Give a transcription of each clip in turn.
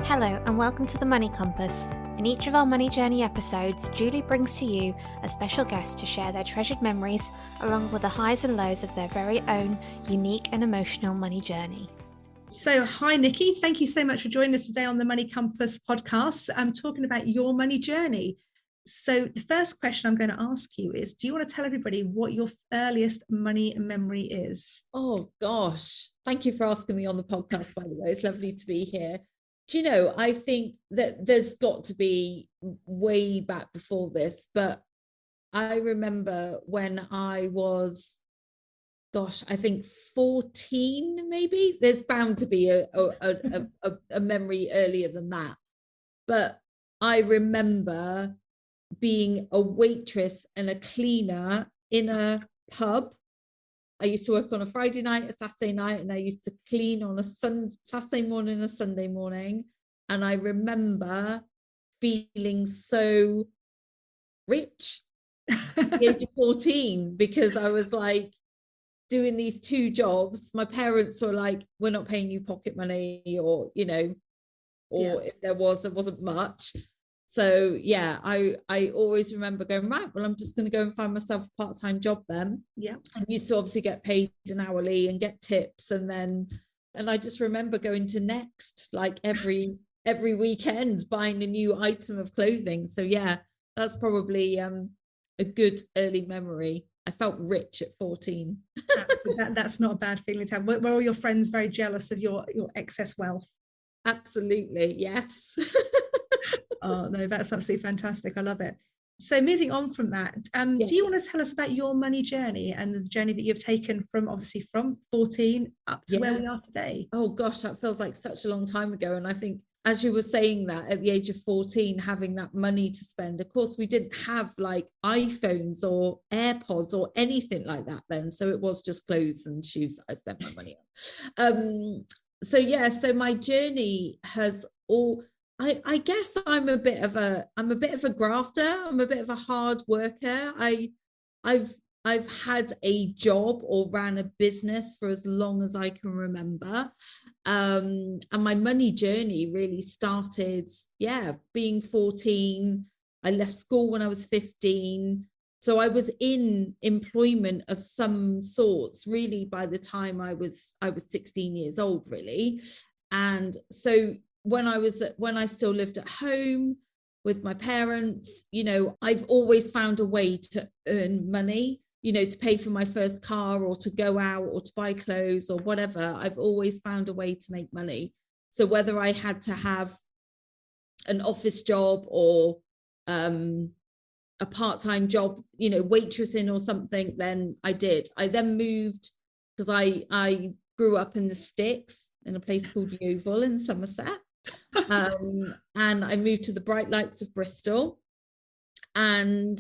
Hello and welcome to the Money Compass. In each of our Money Journey episodes, Julie brings to you a special guest to share their treasured memories along with the highs and lows of their very own unique and emotional money journey. So, hi, Nikki. Thank you so much for joining us today on the Money Compass podcast. I'm talking about your money journey. So, the first question I'm going to ask you is, do you want to tell everybody what your earliest money memory is? Oh, gosh. Thank you for asking me on the podcast, by the way. It's lovely to be here. Do you know, I think that there's got to be way back before this, but I remember when I was, I think 14, maybe. There's bound to be a memory earlier than that. But I remember being a waitress and a cleaner in a pub. I used to work on a Friday night, a Saturday night, and I used to clean on a Saturday morning, a Sunday morning. And I remember feeling so rich at the age of 14 because I was like doing these two jobs. My parents were like, we're not paying you pocket money, or, you know, or if there wasn't much. So yeah, I always remember going, right, well, I'm just going to go and find myself a part-time job then. Yeah. I used to obviously get paid an hourly and get tips. And I just remember going to Next like every weekend buying a new item of clothing. So yeah, that's probably a good early memory. I felt rich at 14. That's not a bad feeling to have. Were all your friends very jealous of your excess wealth? Absolutely, yes. Oh, no, that's absolutely fantastic. I love it. So moving on from that, do you want to tell us about your money journey and the journey that you've taken from 14 up to where we are today? Oh, gosh, that feels like such a long time ago. And I think, as you were saying that, at the age of 14, having that money to spend, of course, we didn't have like iPhones or AirPods or anything like that then. So it was just clothes and shoes that I spent my money on. So my journey has I guess I'm a bit of a grafter. I'm a bit of a hard worker. I've had a job or ran a business for as long as I can remember. And my money journey really started, being 14. I left school when I was 15. So I was in employment of some sorts really by the time I was 16 years old, really. And so when I still lived at home with my parents, you know, I've always found a way to earn money, you know, to pay for my first car or to go out or to buy clothes or whatever. I've always found a way to make money. So whether I had to have an office job or a part-time job, you know, waitressing or something, then I did. I then moved because I grew up in the sticks in a place called Yeovil in Somerset. And I moved to the bright lights of Bristol, and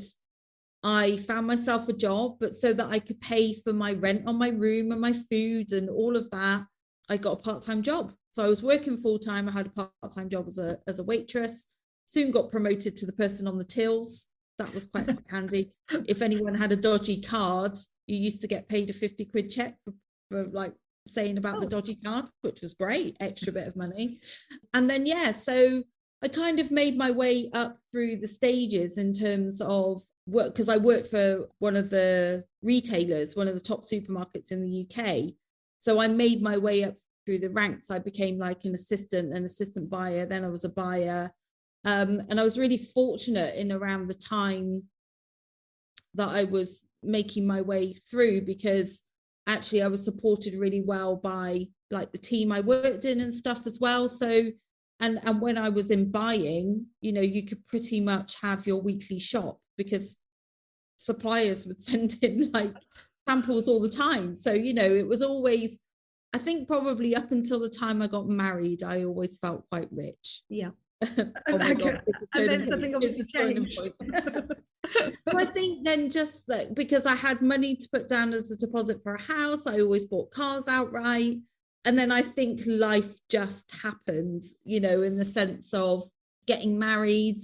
I found myself a job, but so that I could pay for my rent on my room and my food and all of that, I got a part-time job. So I was working full-time. I had a part-time job as a waitress, soon got promoted to the person on the tills. That was quite handy. If anyone had a dodgy card, you used to get paid a 50 quid check for like saying about the dodgy card, which was great, extra bit of money. And then so I kind of made my way up through the stages in terms of work, because I worked for one of the retailers, one of the top supermarkets in the UK. So I made my way up through the ranks. I became like an assistant buyer, then I was a buyer, and I was really fortunate in around the time that I was making my way through, because actually I was supported really well by like the team I worked in and stuff as well. So, and when I was in buying, you know, you could pretty much have your weekly shop because suppliers would send in like samples all the time. So, you know, it was always, I think probably up until the time I got married, I always felt quite rich. Yeah. Oh my God, and then something obviously changed. So I think then just that because I had money to put down as a deposit for a house, I always bought cars outright. And then I think life just happens, you know, in the sense of getting married,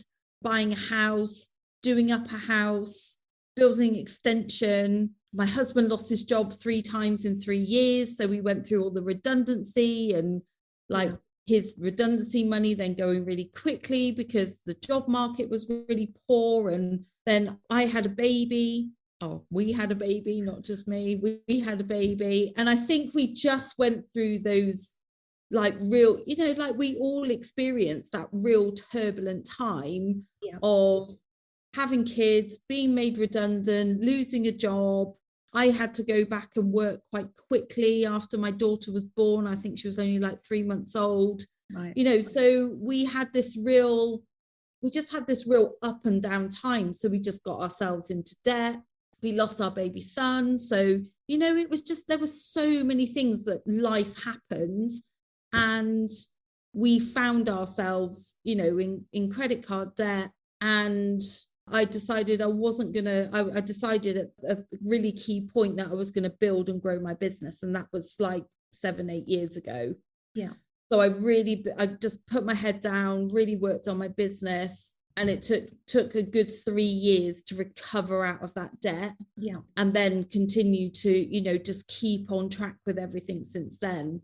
buying a house, doing up a house, building extension. My husband lost his job 3 times in 3 years. So we went through all the redundancy and like his redundancy money then going really quickly because the job market was really poor. And then I had a baby. Oh, we had a baby, not just me. We had a baby. And I think we just went through those like real, you know, like we all experienced that real turbulent time of having kids, being made redundant, losing a job. I had to go back and work quite quickly after my daughter was born. I think she was only like 3 months old. Right. You know, so we just had this real up and down time. So we just got ourselves into debt. We lost our baby son. So, you know, it was just, there were so many things that life happened. And we found ourselves, you know, in credit card debt. And I decided I decided at a really key point that I was going to build and grow my business. And that was like 7-8 years ago. Yeah. So I just put my head down, really worked on my business. And it took a good 3 years to recover out of that debt. Yeah. And then continue to, you know, just keep on track with everything since then.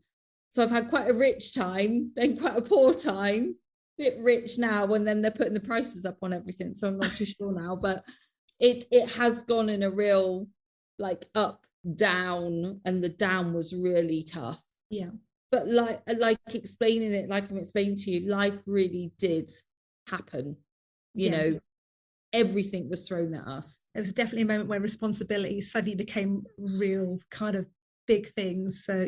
So I've had quite a rich time, then quite a poor time, a bit rich now, and then they're putting the prices up on everything. So I'm not too sure now, but it has gone in a real like up, down, and the down was really tough. Yeah. But like explaining it, like I'm explaining to you, life really did happen. You know, everything was thrown at us. It was definitely a moment where responsibility suddenly became real kind of big things. So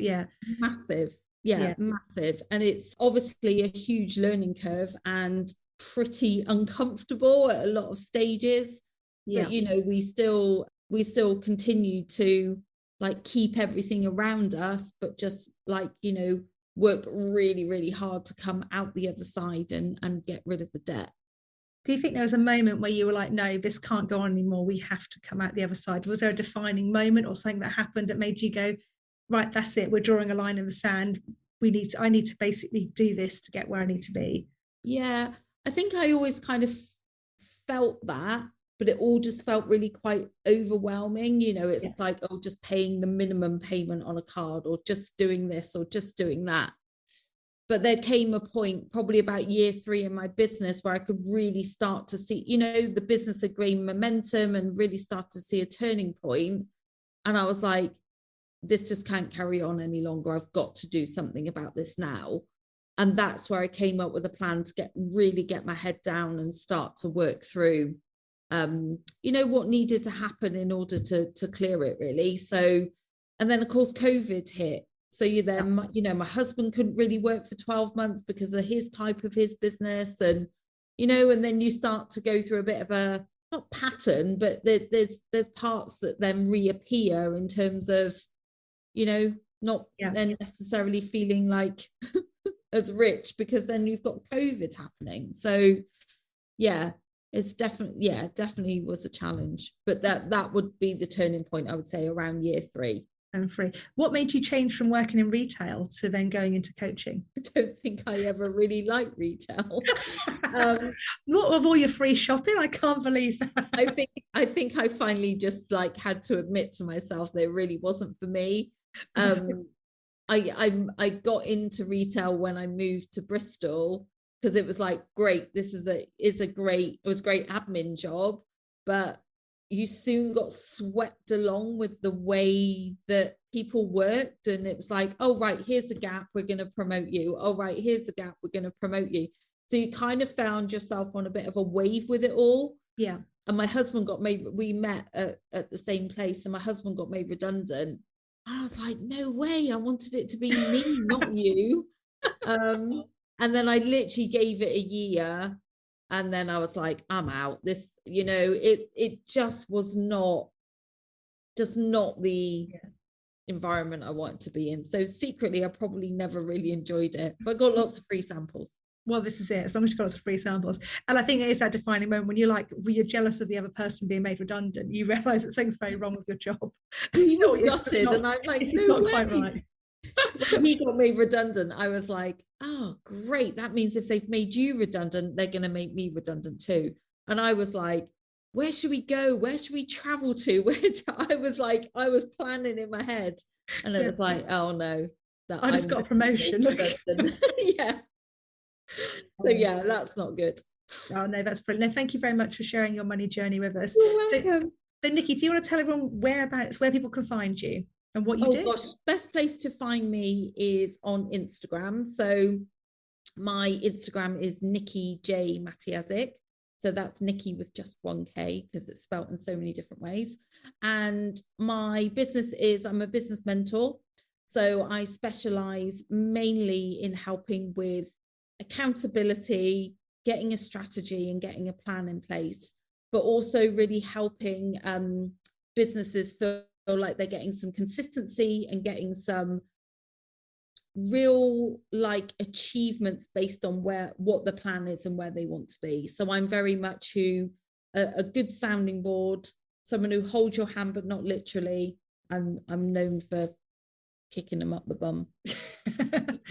Massive. Yeah, massive. And it's obviously a huge learning curve and pretty uncomfortable at a lot of stages. But you know, we still continue to like keep everything around us, but just like, you know, work really, really hard to come out the other side and get rid of the debt. Do you think there was a moment where you were like, no, this can't go on anymore, we have to come out the other side? Was there a defining moment or something that happened that made you go, right, that's it, we're drawing a line in the sand, I need to basically do this to get where I need to be? Yeah, I think I always kind of felt that, but it all just felt really quite overwhelming. You know, it's like, oh, just paying the minimum payment on a card, or just doing this, or just doing that. But there came a point probably about year 3 in my business where I could really start to see, you know, the business had gained momentum and really start to see a turning point. And I was like, this just can't carry on any longer. I've got to do something about this now. And that's where I came up with a plan to really get my head down and start to work through, you know, what needed to happen in order to clear it, really. So, and then of course, COVID hit. So you know, my husband couldn't really work for 12 months because of his type of his business. And, you know, and then you start to go through a bit of a, not pattern, but there's parts that then reappear in terms of, you know, not then necessarily feeling like as rich, because then you've got COVID happening. So yeah, it's definitely was a challenge, but that would be the turning point, I would say, around year 3. And 3. What made you change from working in retail to then going into coaching? I don't think I ever really liked retail. What of all your free shopping? I can't believe that. I think I finally just like had to admit to myself that it really wasn't for me. I got into retail when I moved to Bristol because it was like, great, this is a great admin job, but you soon got swept along with the way that people worked. And it was like, oh, right, here's a gap, we're going to promote you. Oh, right, here's a gap, we're going to promote you. So you kind of found yourself on a bit of a wave with it all. Yeah. And my husband we met at the same place, and my husband got made redundant. And I was like, no way, I wanted it to be me, not you. And then I literally gave it a year. And then I was like, I'm out. This, you know, it just was not the environment I wanted to be in. So secretly, I probably never really enjoyed it, but I got lots of free samples. Well, this is it. As long as you've got lots of free samples. And I think it is that defining moment when you're jealous of the other person being made redundant. You realise that something's very wrong with your job. You're gutted, and I'm like, this is not quite right. When he got made redundant, I was like, oh, great. That means if they've made you redundant, they're going to make me redundant too. And I was like, where should we go? Where should we travel to? I was planning in my head. And it was like, oh no, that I just got a promotion. Yeah. So yeah, that's not good. Oh no, that's brilliant. No, thank you very much for sharing your money journey with us. You're welcome. So Niki, do you want to tell everyone where people can find you and what you do? Gosh, best place to find me is on Instagram. So my Instagram is Niki J Matyjasik. So that's Niki with just one K because it's spelt in so many different ways. And my business is, I'm a business mentor. So I specialize mainly in helping with accountability, getting a strategy and getting a plan in place, but also really helping businesses feel like they're getting some consistency and getting some real like achievements based on what the plan is and where they want to be. So I'm very much a good sounding board, someone who holds your hand but not literally, and I'm known for kicking them up the bum.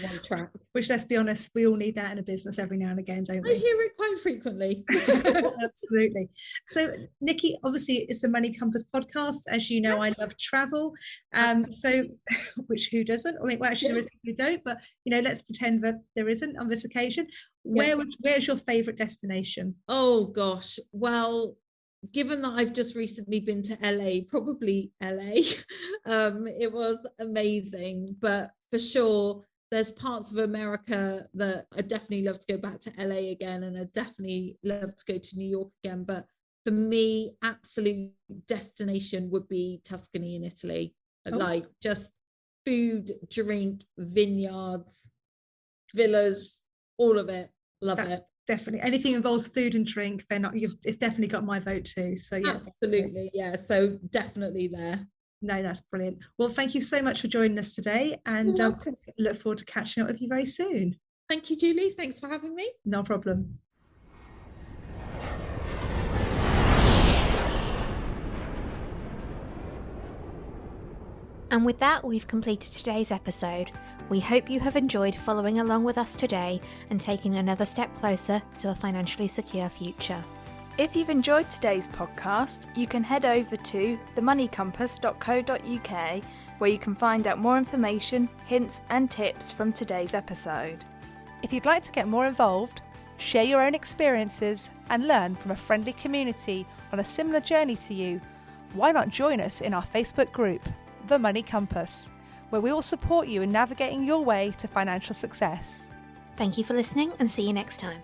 One track. Which, let's be honest, we all need that in a business every now and again, don't we? I hear it quite frequently. Absolutely. So Niki, obviously it's the Money Compass podcast. As you know, I love travel. So which who doesn't? I mean, well, actually there is people who don't, but let's pretend that there isn't on this occasion. Where's your favorite destination? Oh gosh. Well, given that I've just recently been to LA, probably LA. It was amazing, but for sure there's parts of America that I definitely love to go back to LA again, and I definitely love to go to New York again. But for me, absolute destination would be Tuscany in Italy. Like just food, drink, vineyards, villas, all of it. Love it. Definitely, anything involves food and drink, it's definitely got my vote too. So yeah, absolutely. Yeah, so definitely there. No, that's brilliant. Well, thank you so much for joining us today, and look forward to catching up with you very soon. Thank you, Julie. Thanks for having me. No problem. And with that, we've completed today's episode. We hope you have enjoyed following along with us today and taking another step closer to a financially secure future. If you've enjoyed today's podcast, you can head over to themoneycompass.co.uk where you can find out more information, hints and tips from today's episode. If you'd like to get more involved, share your own experiences and learn from a friendly community on a similar journey to you, why not join us in our Facebook group, The Money Compass, where we will support you in navigating your way to financial success. Thank you for listening and see you next time.